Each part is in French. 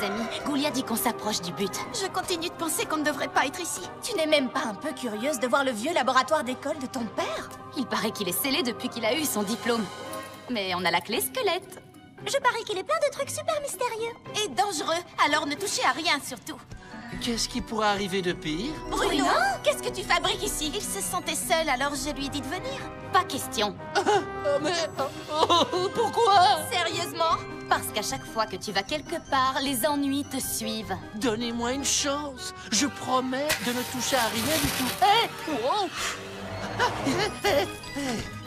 amis. Goulia dit qu'on s'approche du but. Je continue de penser qu'on ne devrait pas être ici. Tu n'es même pas un peu curieuse de voir le vieux laboratoire d'école de ton père? Il paraît qu'il est scellé depuis qu'il a eu son diplôme. Mais on a la clé squelette. Je parie qu'il est plein de trucs super mystérieux. Et dangereux, alors ne touchez à rien surtout. Qu'est-ce qui pourrait arriver de pire? Bruno, qu'est-ce que tu fabriques ici? Il se sentait seul, alors je lui ai dit de venir. Pas question. Pourquoi? Sérieusement? Parce qu'à chaque fois que tu vas quelque part, les ennuis te suivent. Donnez-moi une chance. Je promets de ne toucher à rien du tout. Hey! Wow!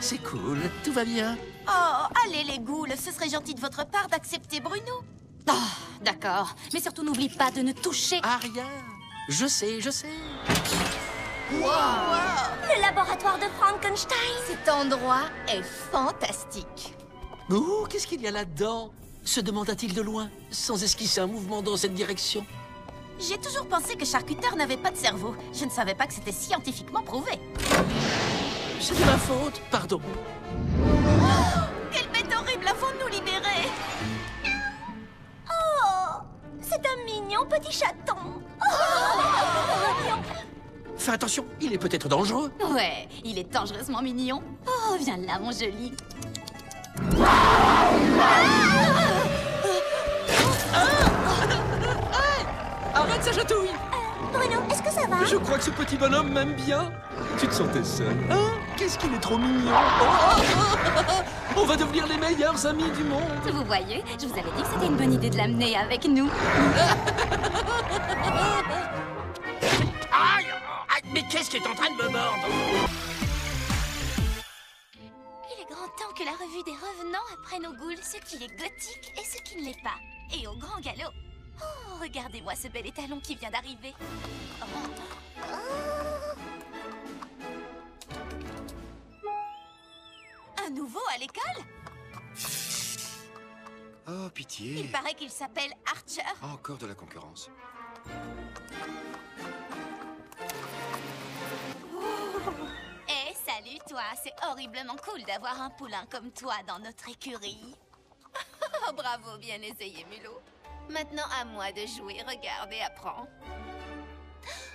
C'est cool, tout va bien. Oh, allez les ghouls, ce serait gentil de votre part d'accepter Bruno. Oh, d'accord. Mais surtout, n'oublie pas de ne toucher À rien. Je sais, je sais. Le laboratoire de Frankenstein. Cet endroit est fantastique. Oh, qu'est-ce qu'il y a là-dedans? Se demanda-t-il de loin, sans esquisser un mouvement dans cette direction. J'ai toujours pensé que charcuteur n'avait pas de cerveau. Je ne savais pas que c'était scientifiquement prouvé. C'est de ma faute, pardon. Quelle bête horrible avons-nous libérée? Oh, c'est un mignon petit chaton. Fais attention, il est peut-être dangereux. Ouais, il est dangereusement mignon. Oh, viens là, mon joli. Arrête sa chatouille! Bruno, est-ce que ça va? Je crois que ce petit bonhomme m'aime bien. Tu te sentais seul, hein? Qu'est-ce qu'il est trop mignon. On va devenir les meilleurs amis du monde. Vous voyez, je vous avais dit que c'était une bonne idée de l'amener avec nous. Aïe! Mais qu'est-ce qui est en train de me mordre? Il est grand temps que la revue des revenants apprenne aux ghouls ce qui est gothique et ce qui ne l'est pas. Et au grand galop. Oh, regardez-moi ce bel étalon qui vient d'arriver. Un nouveau à l'école? Oh, pitié. Il paraît qu'il s'appelle Archer. Encore de la concurrence. Eh, salut toi, c'est horriblement cool d'avoir un poulain comme toi dans notre écurie. Oh, bravo, bien essayé, Mulot. Maintenant à moi de jouer, regarde et apprends.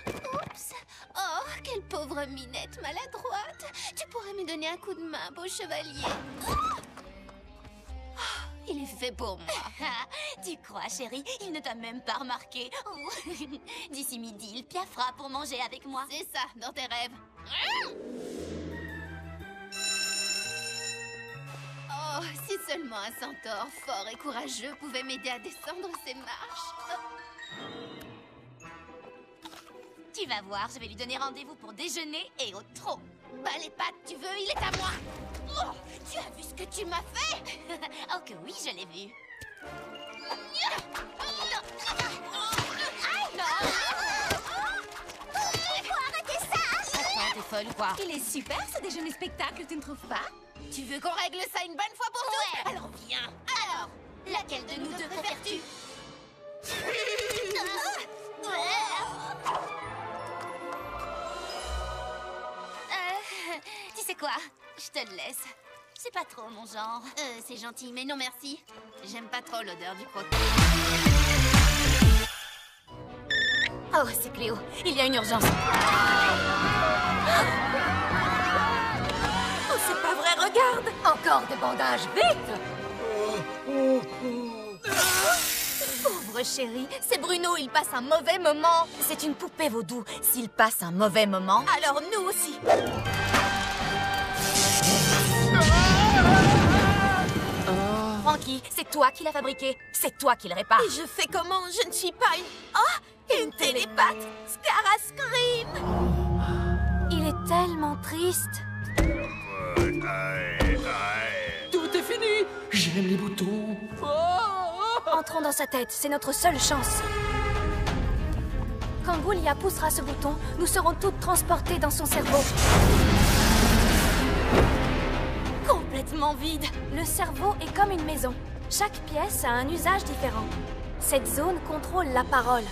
Oups. Oh, quelle pauvre minette maladroite. Tu pourrais me donner un coup de main, beau chevalier. Oh, il est fait pour moi. Tu crois, chérie? Il ne t'a même pas remarqué. Oh. D'ici midi, il piaffera pour manger avec moi. C'est ça, dans tes rêves. Oh, si seulement un centaure fort et courageux pouvait m'aider à descendre ces marches. Tu vas voir, je vais lui donner rendez-vous pour déjeuner et au trot. Bah les pattes, tu veux, il est à moi. Oh, tu as vu ce que tu m'as fait? Oh que oui, je l'ai vu. Attends, t'es folle ou quoi? Il est super ce déjeuner spectacle, tu ne trouves pas? Tu veux qu'on règle ça une bonne fois pour toutes? Alors viens. Alors, laquelle de nous deux préfères-tu? Tu sais quoi? Je te le laisse. C'est pas trop mon genre. C'est gentil, mais non merci. J'aime pas trop l'odeur du croquis. Oh, c'est Cléo. Il y a une urgence. Oh, c'est pas vrai, regarde. Encore des bandages, vite! Pauvre chérie, c'est Bruno, il passe un mauvais moment. C'est une poupée vaudou. S'il passe un mauvais moment... Alors nous aussi. Frankie, c'est toi qui l'as fabriqué. C'est toi qui le répare. Et je fais comment? Je ne suis pas une... Oh, une télépathe. Scara Scream. Il est tellement triste. Tout est fini. J'aime les boutons. Entrons dans sa tête, c'est notre seule chance. Quand Goulia poussera ce bouton, nous serons toutes transportées dans son cerveau. Complètement vide. Le cerveau est comme une maison. Chaque pièce a un usage différent. Cette zone contrôle la parole.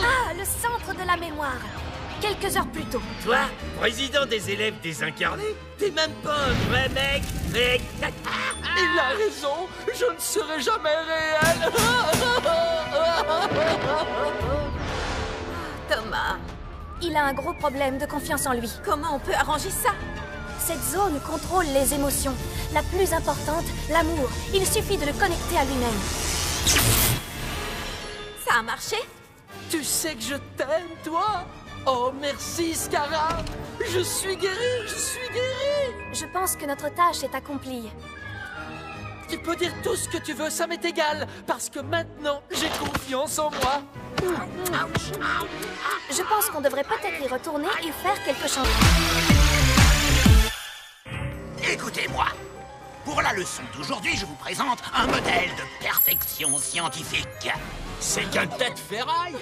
Ah, le centre de la mémoire. Quelques heures plus tôt. Toi, président des élèves désincarnés, t'es même pas un vrai mec, mec. Il a raison, je ne serai jamais réel. Thomas, il a un gros problème de confiance en lui. Comment on peut arranger ça? Cette zone contrôle les émotions. La plus importante, l'amour. Il suffit de le connecter à lui-même. Ça a marché? Tu sais que je t'aime, toi? Oh, merci, Scara. Je suis guéri, je suis guéri. Je pense que notre tâche est accomplie. Tu peux dire tout ce que tu veux, ça m'est égal. Parce que maintenant, j'ai confiance en moi. Je pense qu'on devrait peut-être y retourner et faire quelque chose. Écoutez-moi. Pour la leçon d'aujourd'hui, je vous présente un modèle de perfection scientifique. C'est qu'un tête ferraille.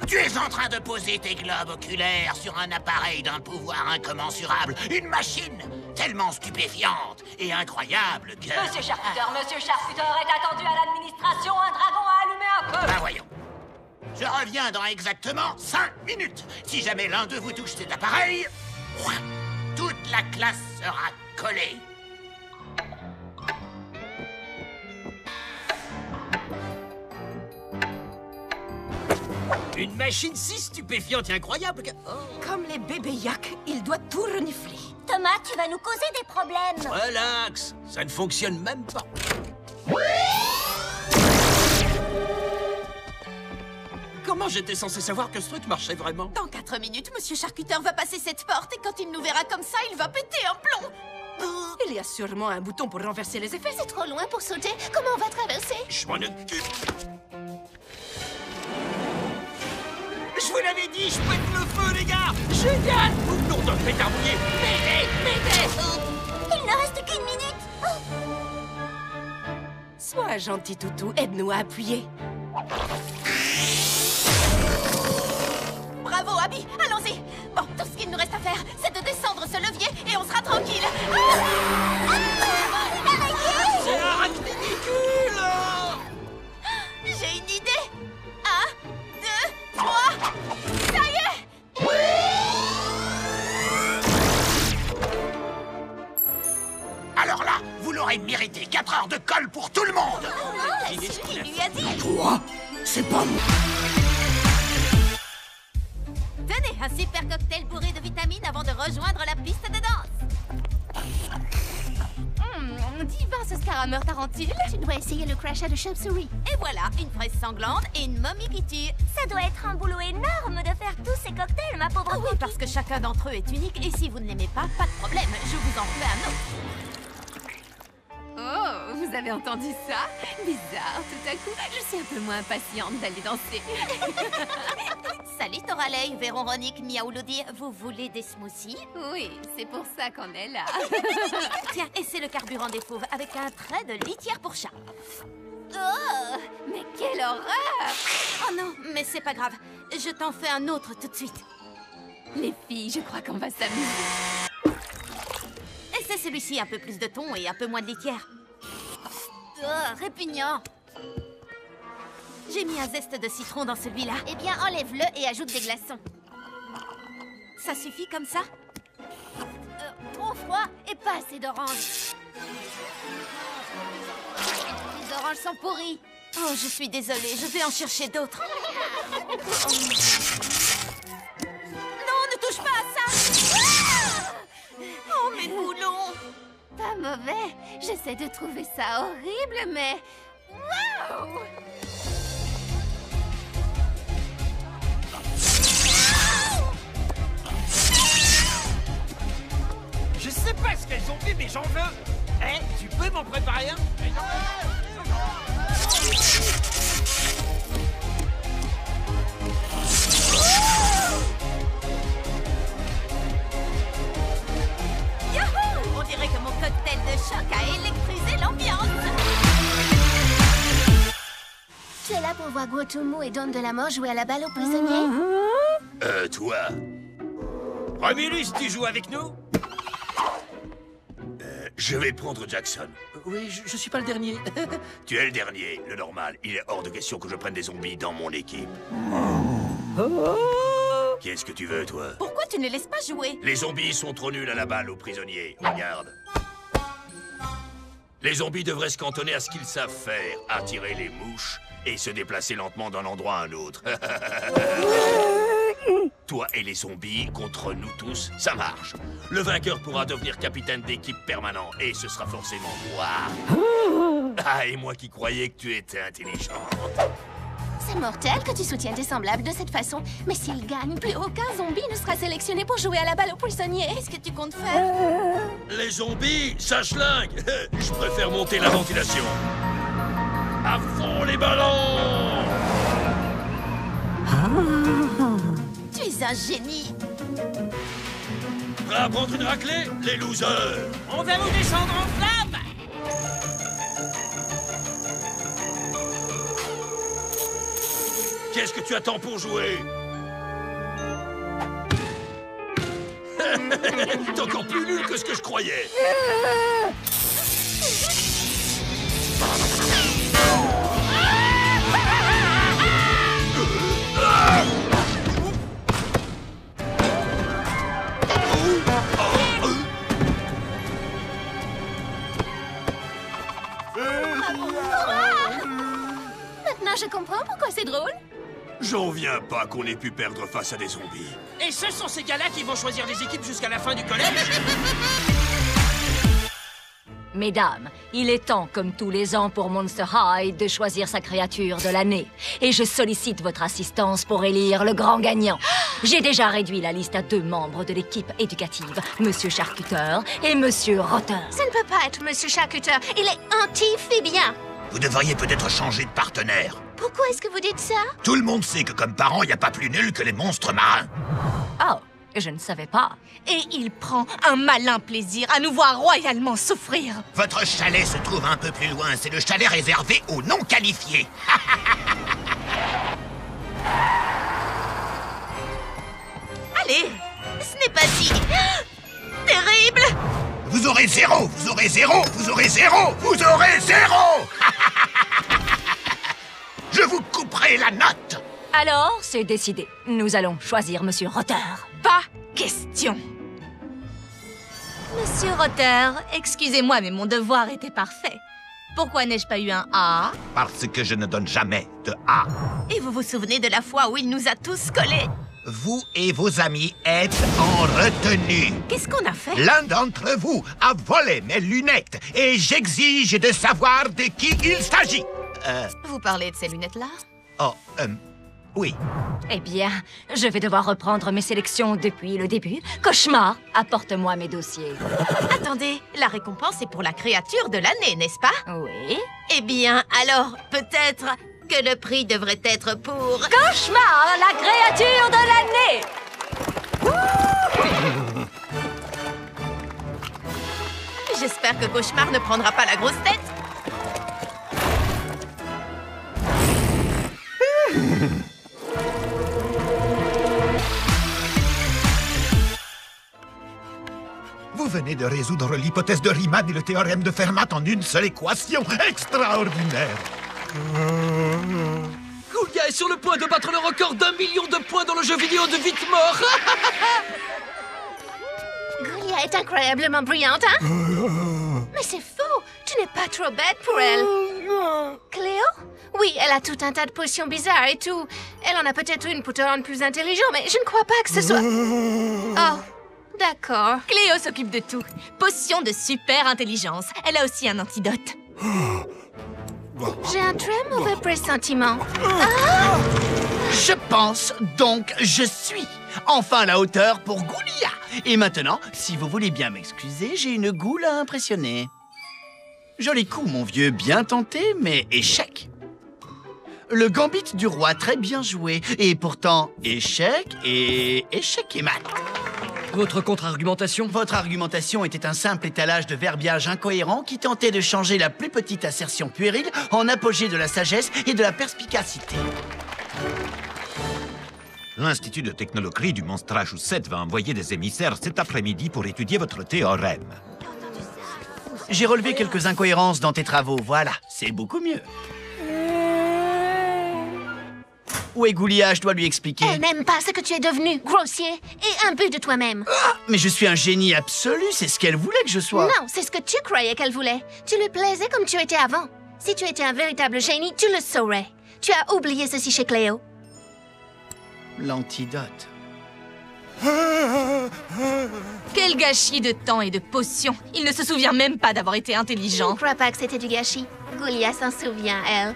Tu es en train de poser tes globes oculaires sur un appareil d'un pouvoir incommensurable. Une machine tellement stupéfiante et incroyable que... Monsieur Charcuter est attendu à l'administration. Un dragon a allumé un feu. Ben voyons. Je reviens dans exactement 5 minutes. Si jamais l'un de vous touche cet appareil, toute la classe sera collée. Une machine si stupéfiante et incroyable que... Comme les bébés yaks, il doit tout renifler. Thomas, tu vas nous causer des problèmes. Relax, ça ne fonctionne même pas. Comment j'étais censé savoir que ce truc marchait vraiment? Dans 4 minutes, Monsieur Charcuter va passer cette porte et quand il nous verra comme ça, il va péter un plomb. Il y a sûrement un bouton pour renverser les effets. C'est trop loin pour sauter. Comment on va traverser? Je m'en occupe. Je vous l'avais dit, je pète le feu, les gars. Génial. Nom de pétardouiller. M'aidez. Il ne reste qu'une minute. Sois un gentil toutou, aide-nous à appuyer. Bravo, Abby, allons-y. Bon, tout ce qu'il nous reste à faire, c'est de descendre ce levier et on sera tranquille. C'est arachninicule. J'ai une idée. 1, 2, 3. Ça y est. Alors là, vous l'aurez mérité. 4 heures de colle pour tout le monde. C'est ce qu'il lui a dit. Quoi? C'est pas moi. Tenez, un super cocktail bourré de vitamines avant de rejoindre la piste de danse. Divin ce scarameur tarentule. Tu dois essayer le crachat de chauve-souris. Et voilà, une fraise sanglante et une momie qui tue. Ça doit être un boulot énorme de faire tous ces cocktails, ma pauvre Oui, Cookie. parce que chacun d'entre eux est unique et si vous ne l'aimez pas, pas de problème, je vous en fais un autre. Oh, vous avez entendu ça? Bizarre, tout à coup, je suis un peu moins impatiente d'aller danser. Salut Toralei, Véronique, Miaoulodi, vous voulez des smoothies? Oui, c'est pour ça qu'on est là. Tiens, et c'est le carburant des fauves avec un trait de litière pour chat. Oh, mais quelle horreur! Oh non, mais c'est pas grave, je t'en fais un autre tout de suite. Les filles, je crois qu'on va s'amuser. Et c'est celui-ci, un peu plus de thon et un peu moins de litière. Oh, répugnant. J'ai mis un zeste de citron dans celui-là. Eh bien, enlève-le et ajoute des glaçons. Ça suffit comme ça? Trop froid et pas assez d'oranges. Les oranges sont pourries. Oh, je suis désolée, je vais en chercher d'autres. Non, ne touche pas à ça! Oh, mes boulons! Pas mauvais. J'essaie de trouver ça horrible, mais... Wow! Je sais pas ce qu'elles ont fait, mais j'en veux. Eh, tu peux m'en préparer un? Yahoo! On dirait que mon cocktail de choc a électrisé l'ambiance. Tu es là pour voir Guotumu et Dawn de la Mort jouer à la balle aux prisonniers? Toi. Romulus, tu joues avec nous? Je vais prendre Jackson. Oui, je suis pas le dernier. Tu es le dernier, le normal. Il est hors de question que je prenne des zombies dans mon équipe. Qu'est-ce que tu veux, toi? Pourquoi tu ne laisses pas jouer? Les zombies sont trop nuls à la balle aux prisonniers. Regarde. Les zombies devraient se cantonner à ce qu'ils savent faire, attirer les mouches et se déplacer lentement d'un endroit à un autre. Toi et les zombies contre nous tous, ça marche. Le vainqueur pourra devenir capitaine d'équipe permanent et ce sera forcément moi. Ah, et moi qui croyais que tu étais intelligente. C'est mortel que tu soutiennes tes semblables de cette façon. Mais s'ils gagnent, plus aucun zombie ne sera sélectionné pour jouer à la balle aux prisonniers. Qu'est-ce que tu comptes faire? Les zombies, ça schlingue. Je préfère monter la ventilation. À fond les ballons! Tu es un génie. Prêt à prendre une raclée, les losers? On va vous descendre en flamme! Qu'est-ce que tu attends pour jouer? T'es encore plus nul que ce que je croyais. Maintenant, je comprends pourquoi c'est drôle. J'en viens pas qu'on ait pu perdre face à des zombies. Et ce sont ces gars-là qui vont choisir les équipes jusqu'à la fin du collège? Mesdames, il est temps, comme tous les ans pour Monster High, de choisir sa créature de l'année. Et je sollicite votre assistance pour élire le grand gagnant. J'ai déjà réduit la liste à 2 membres de l'équipe éducative, Monsieur Charcuteur et Monsieur Rotter. Ça ne peut pas être Monsieur Charcuteur. Il est anti-phébien. Vous devriez peut-être changer de partenaire. Pourquoi est-ce que vous dites ça? Tout le monde sait que comme parent, il n'y a pas plus nul que les monstres marins. Oh, je ne savais pas. Et il prend un malin plaisir à nous voir royalement souffrir. Votre chalet se trouve un peu plus loin. C'est le chalet réservé aux non qualifiés. Allez, ce n'est pas si... terrible. Vous aurez 0, vous aurez 0, vous aurez 0, vous aurez 0. Je vous couperai la note. Alors, c'est décidé. Nous allons choisir Monsieur Rotter. Pas question. Monsieur Rotter, excusez-moi, mais mon devoir était parfait. Pourquoi n'ai-je pas eu un A? Parce que je ne donne jamais de A. Et vous vous souvenez de la fois où il nous a tous collés? Vous et vos amis êtes en retenue. Qu'est-ce qu'on a fait? L'un d'entre vous a volé mes lunettes et j'exige de savoir de qui il s'agit. Vous parlez de ces lunettes-là? Oh, oui. Eh bien, je vais devoir reprendre mes sélections depuis le début. Cauchemar, apporte-moi mes dossiers. Attendez, la récompense est pour la créature de l'année, n'est-ce pas? Oui. Eh bien, alors, peut-être que le prix devrait être pour... Cauchemar, la créature de l'année! J'espère que Cauchemar ne prendra pas la grosse tête. Vous venez de résoudre l'hypothèse de Riemann et le théorème de Fermat en une seule équation. Extraordinaire! Goulia est sur le point de battre le record d'1 million de points dans le jeu vidéo de vite mort. Goulia est incroyablement brillante, hein? Mais c'est faux! Tu n'es pas trop bête pour elle. Cléo? Oui, elle a tout un tas de potions bizarres et tout. Elle en a peut-être une pour te rendre plus intelligent, mais je ne crois pas que ce soit... Oh, d'accord. Cléo s'occupe de tout. Potion de super intelligence. Elle a aussi un antidote. J'ai un très mauvais pressentiment. Je pense, donc je suis. Enfin à la hauteur pour Goulia. Et maintenant, si vous voulez bien m'excuser, j'ai une goule à impressionner. Joli coup, mon vieux, bien tenté, mais échec. Le gambit du roi, très bien joué. Et pourtant, échec et mat. Votre contre-argumentation? Votre argumentation était un simple étalage de verbiage incohérent qui tentait de changer la plus petite assertion puérile en apogée de la sagesse et de la perspicacité. L'Institut de technologie du Monstrachusset va envoyer des émissaires cet après-midi pour étudier votre théorème. J'ai relevé quelques incohérences dans tes travaux, voilà, c'est beaucoup mieux. Où est Goulia? Je dois lui expliquer. Elle n'aime pas ce que tu es devenu, grossier et imbu de toi-même. Ah, mais je suis un génie absolu, c'est ce qu'elle voulait que je sois. Non, c'est ce que tu croyais qu'elle voulait. Tu lui plaisais comme tu étais avant. Si tu étais un véritable génie, tu le saurais. Tu as oublié ceci chez Cléo. L'antidote. Quel gâchis de temps et de potions. Il ne se souvient même pas d'avoir été Je intelligent. ne crois pas que c'était du gâchis. Goulia s'en souvient, elle.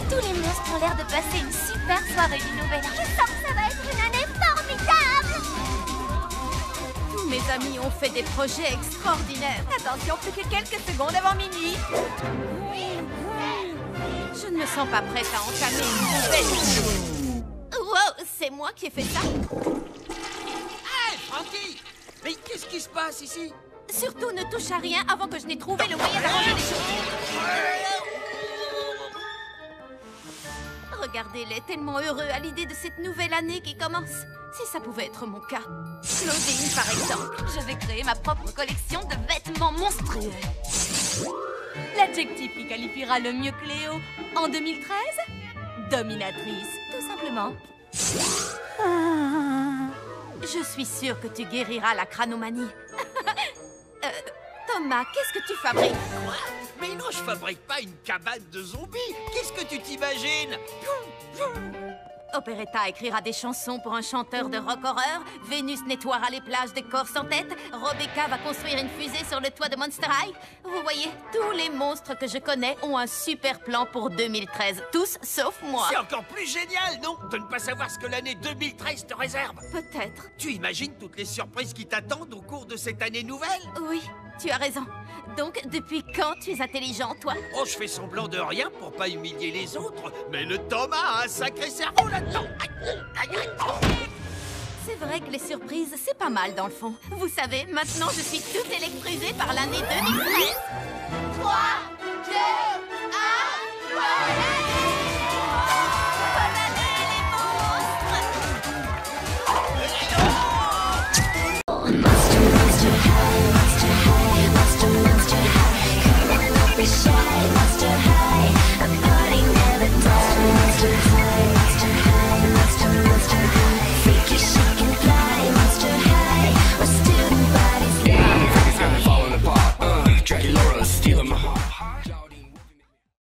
Tous les monstres ont l'air de passer une super soirée du Nouvel An. Je sens que ça va être une année formidable. Tous mes amis ont fait des projets extraordinaires. Attention, plus que quelques secondes avant minuit. Je ne me sens pas prête à entamer une nouvelle. Wow, c'est moi qui ai fait ça. Hey, Frankie! Mais qu'est-ce qui se passe ici? Surtout ne touche à rien avant que je n'ai trouvé le moyen d'arranger les choses. Regardez-les, tellement heureux à l'idée de cette nouvelle année qui commence. Si ça pouvait être mon cas. Claudine, par exemple. Je vais créer ma propre collection de vêtements monstrueux. L'adjectif qui qualifiera le mieux Cléo en 2013 ? Dominatrice, tout simplement. Je suis sûre que tu guériras la crânomanie. Thomas, qu'est-ce que tu fabriques? Quoi? Mais non, je fabrique pas une cabane de zombies. Qu'est-ce que tu t'imagines? Operetta écrira des chansons pour un chanteur de rock horreur. Vénus nettoiera les plages des corps sans tête. Rebecca va construire une fusée sur le toit de Monster High. Vous voyez, tous les monstres que je connais ont un super plan pour 2013. Tous sauf moi. C'est encore plus génial, non? De ne pas savoir ce que l'année 2013 te réserve. Peut-être. Tu imagines toutes les surprises qui t'attendent au cours de cette année nouvelle? Oui, tu as raison. Donc, depuis quand tu es intelligent, toi? Oh, je fais semblant de rien pour pas humilier les autres, mais le Thomas a un sacré cerveau là-dedans. C'est vrai que les surprises, c'est pas mal dans le fond. Vous savez, maintenant je suis toute électrisée par l'année 2013. 3,